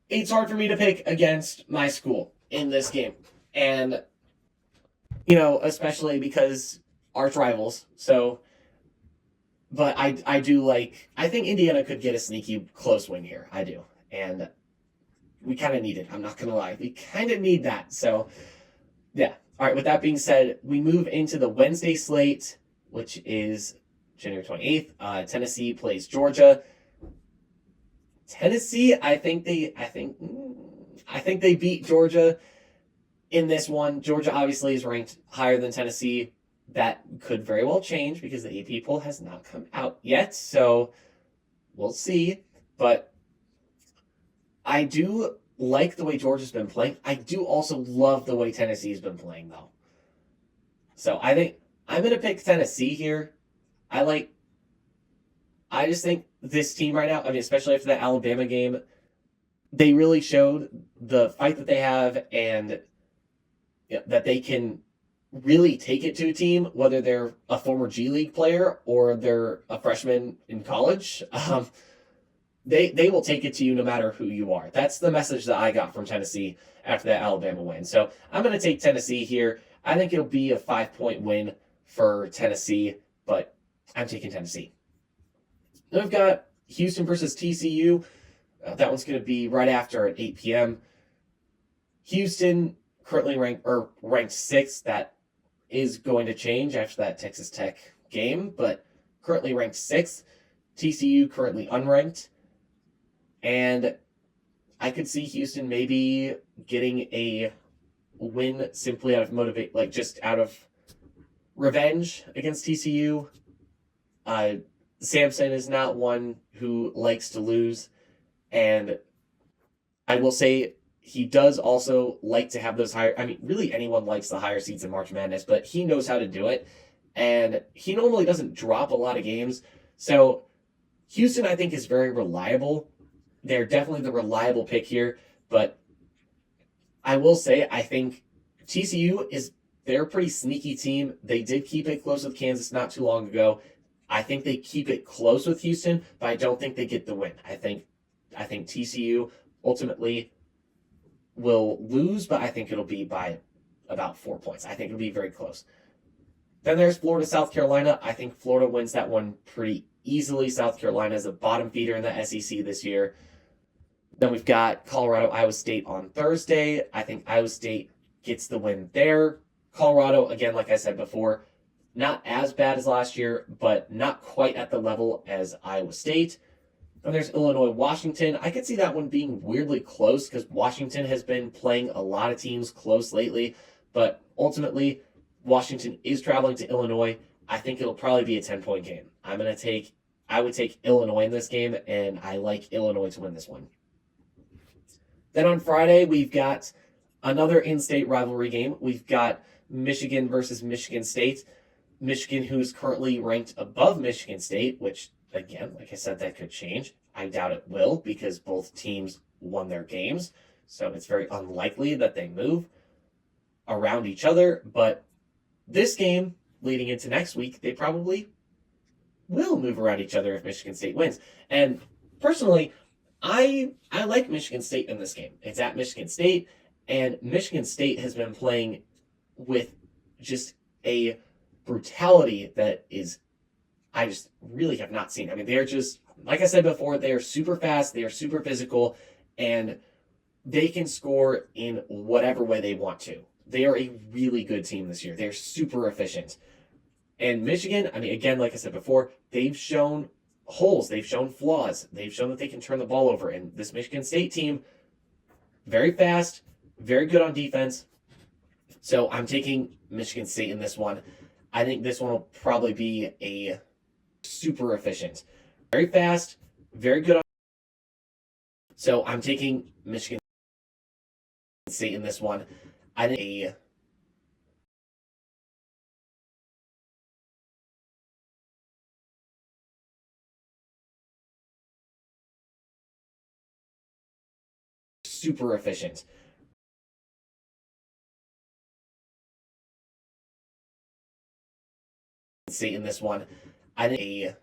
it's hard for me to pick against my school in this game. And, especially because arch rivals. So, but I think Indiana could get a sneaky close win here. I do. And we kind of need it. I'm not going to lie. We kind of need that. So, yeah. All right. With that being said, we move into the Wednesday slate, which is January 28th. Tennessee plays Georgia. Tennessee, I think they beat Georgia in this one. Georgia obviously is ranked higher than Tennessee. That could very well change because the AP poll has not come out yet. So we'll see. But I do like the way Georgia's been playing. I do also love the way Tennessee's been playing, though. So I think I'm going to pick Tennessee here. I just think this team right now, I mean, especially after that Alabama game, they really showed the fight that they have and that they can really take it to a team, whether they're a former G League player or they're a freshman in college. They will take it to you no matter who you are. That's the message that I got from Tennessee after that Alabama win. So I'm going to take Tennessee here. I think it'll be a 5-point win for Tennessee, but I'm taking Tennessee. Then we've got Houston versus TCU. That one's going to be right after at 8 p.m. Houston currently ranked sixth. That is going to change after that Texas Tech game, but currently ranked sixth. TCU currently unranked. And I could see Houston maybe getting a win simply out of just out of revenge against TCU. Sampson is not one who likes to lose. And I will say he does also like to have those higher. I mean, really anyone likes the higher seeds in March Madness, but he knows how to do it. And he normally doesn't drop a lot of games. So Houston, I think, is very reliable. They're definitely the reliable pick here. But I will say, I think TCU they're a pretty sneaky team. They did keep it close with Kansas not too long ago. I think they keep it close with Houston, but I don't think they get the win. I think TCU ultimately will lose, but I think it'll be by about 4 points. I think it'll be very close. Then there's Florida, South Carolina. I think Florida wins that one pretty easily. South Carolina is a bottom feeder in the SEC this year. Then we've got Colorado, Iowa State on Thursday. I think Iowa State gets the win there. Colorado, again, like I said before, not as bad as last year, but not quite at the level as Iowa State. Then there's Illinois, Washington. I could see that one being weirdly close because Washington has been playing a lot of teams close lately. But ultimately, Washington is traveling to Illinois. I think it'll probably be a 10-point game. I would take Illinois in this game, and I like Illinois to win this one. Then on Friday, we've got another in-state rivalry game. We've got Michigan versus Michigan State. Michigan, who's currently ranked above Michigan State, which, again, like I said, that could change. I doubt it will because both teams won their games. So it's very unlikely that they move around each other. But this game, leading into next week, they probably will move around each other if Michigan State wins. And personally, I like Michigan State in this game. It's at Michigan State, and Michigan State has been playing with just a brutality that I just really have not seen. I mean, they're just, like I said before, they are super fast, they are super physical, and they can score in whatever way they want to. They are a really good team this year. They're super efficient. And Michigan, I mean, again, like I said before, they've shown holes, they've shown flaws, they've shown that they can turn the ball over. And this Michigan State team, very fast, very good on defense. So I'm taking Michigan State in this one. I think this one will probably be a super efficient. Very fast, very good on. So I'm taking Michigan State in this one. I think a super efficient. State in this one. I think a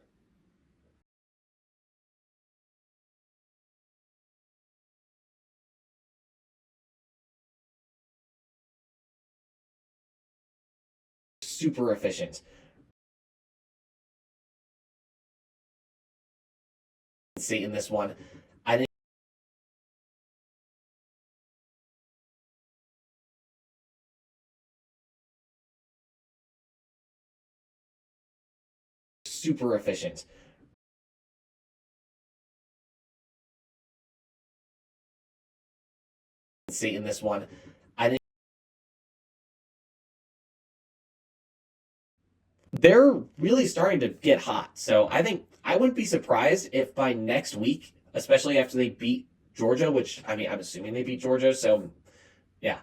super efficient. State in this one. I think super efficient. State in this one. I think they're really starting to get hot. So I think I wouldn't be surprised if by next week, especially after they beat Georgia, which I mean I'm assuming they beat Georgia. So yeah,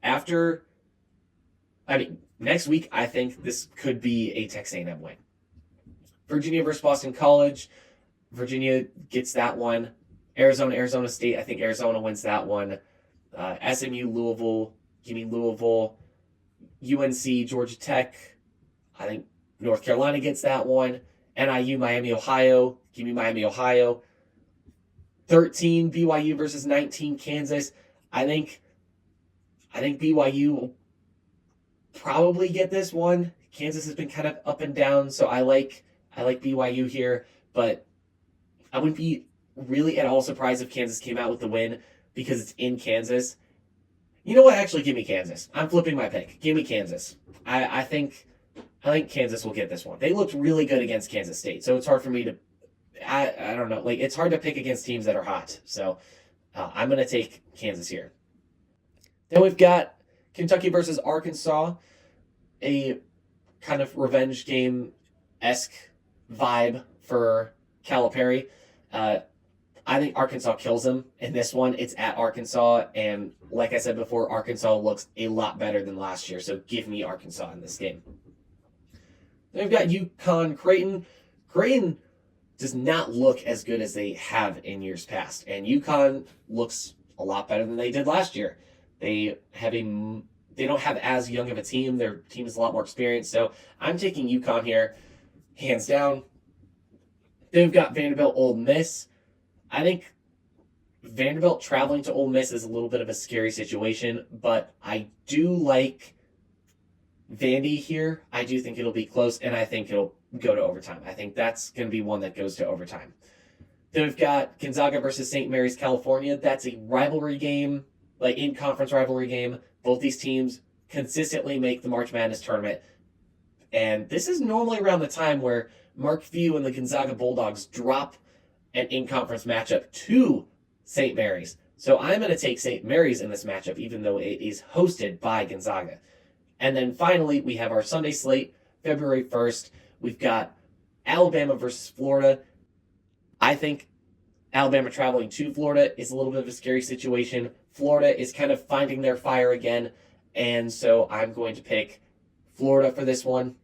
after next week I think this could be a Texas A&M win. Virginia versus Boston College. Virginia gets that one. Arizona State. I think Arizona wins that one. SMU, Louisville. Give me Louisville. UNC, Georgia Tech. I think North Carolina gets that one. NIU, Miami, Ohio. Give me Miami, Ohio. 13, BYU versus 19, Kansas. I think BYU will probably get this one. Kansas has been kind of up and down, so I like BYU here, but I wouldn't be really at all surprised if Kansas came out with the win because it's in Kansas. You know what? Actually, give me Kansas. I'm flipping my pick. Give me Kansas. I think Kansas will get this one. They looked really good against Kansas State, so it's hard for me to. I don't know. Like, it's hard to pick against teams that are hot. So I'm going to take Kansas here. Then we've got Kentucky versus Arkansas, a kind of revenge game-esque vibe for Calipari. I think Arkansas kills them in this one. It's at Arkansas, and like I said before, Arkansas looks a lot better than last year, so give me Arkansas in this game. Then we've got UConn Creighton. Creighton does not look as good as they have in years past, and UConn looks a lot better than they did last year. They don't have as young of a team. Their team is a lot more experienced, so I'm taking UConn here, hands down. Then we've got Vanderbilt Ole Miss. I think Vanderbilt traveling to Ole Miss is a little bit of a scary situation, but I do like Vandy here. I do think it'll be close, and I think it'll go to overtime. I think that's going to be one that goes to overtime. Then we've got Gonzaga versus St. Mary's, California. That's a rivalry game, like in-conference rivalry game. Both these teams consistently make the March Madness tournament. And this is normally around the time where Mark Few and the Gonzaga Bulldogs drop an in-conference matchup to St. Mary's. So I'm going to take St. Mary's in this matchup, even though it is hosted by Gonzaga. And then finally, we have our Sunday slate, February 1st. We've got Alabama versus Florida. I think Alabama traveling to Florida is a little bit of a scary situation. Florida is kind of finding their fire again, and so I'm going to pick Florida for this one.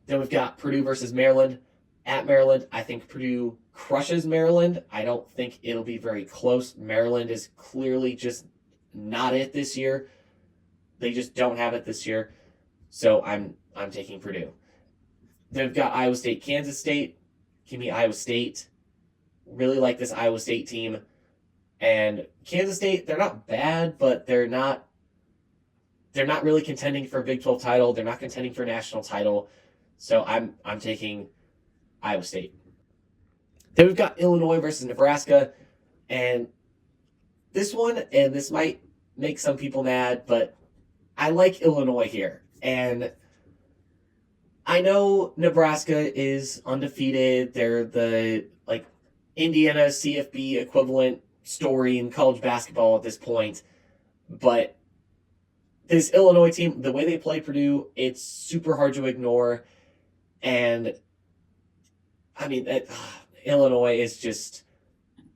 Then we've got Purdue versus Maryland. At Maryland, I think Purdue crushes Maryland. I don't think it'll be very close. Maryland is clearly just not it this year. They just don't have it this year. So I'm taking Purdue. Then we've got Iowa State, Kansas State. Give me Iowa State. Really like this Iowa State team. And Kansas State, they're not bad, but they're not really contending for a Big 12 title. They're not contending for a national title. So I'm taking Iowa State. Then we've got Illinois versus Nebraska. And this might make some people mad, but I like Illinois here. And I know Nebraska is undefeated. They're the Indiana CFB equivalent story in college basketball at this point. But this Illinois team, the way they play Purdue, it's super hard to ignore. And I mean, Illinois is just,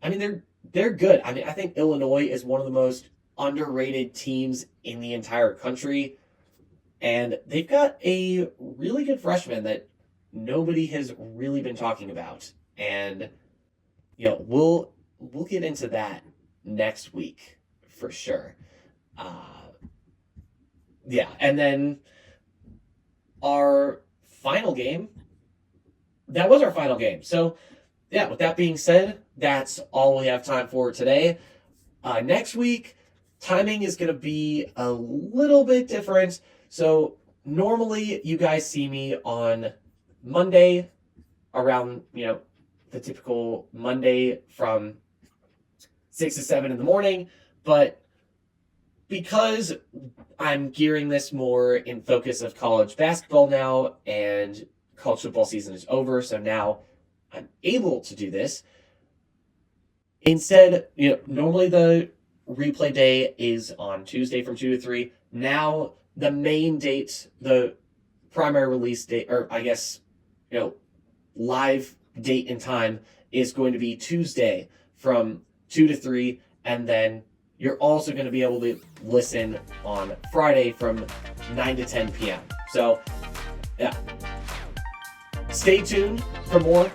I mean, they're good. I mean, I think Illinois is one of the most underrated teams in the entire country. And they've got a really good freshman that nobody has really been talking about. And, we'll get into that next week for sure. And then our final game, that was our final game. So, with that being said, that's all we have time for today. Next week, timing is going to be a little bit different. So normally you guys see me on Monday around, the typical Monday from 6 to 7 in the morning. But because I'm gearing this more in focus of college basketball now and college football season is over, so now I'm able to do this. Instead, normally the replay day is on Tuesday from 2 to 3. Now the main date, the primary release date, or I guess, live date and time is going to be Tuesday from 2 to 3. And then you're also going to be able to listen on Friday from 9 to 10 p.m. So, stay tuned for more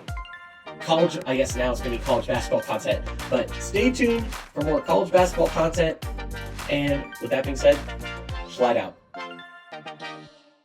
college, I guess now it's going to be college basketball content, but stay tuned for more college basketball content. And with that being said, Schlyde out.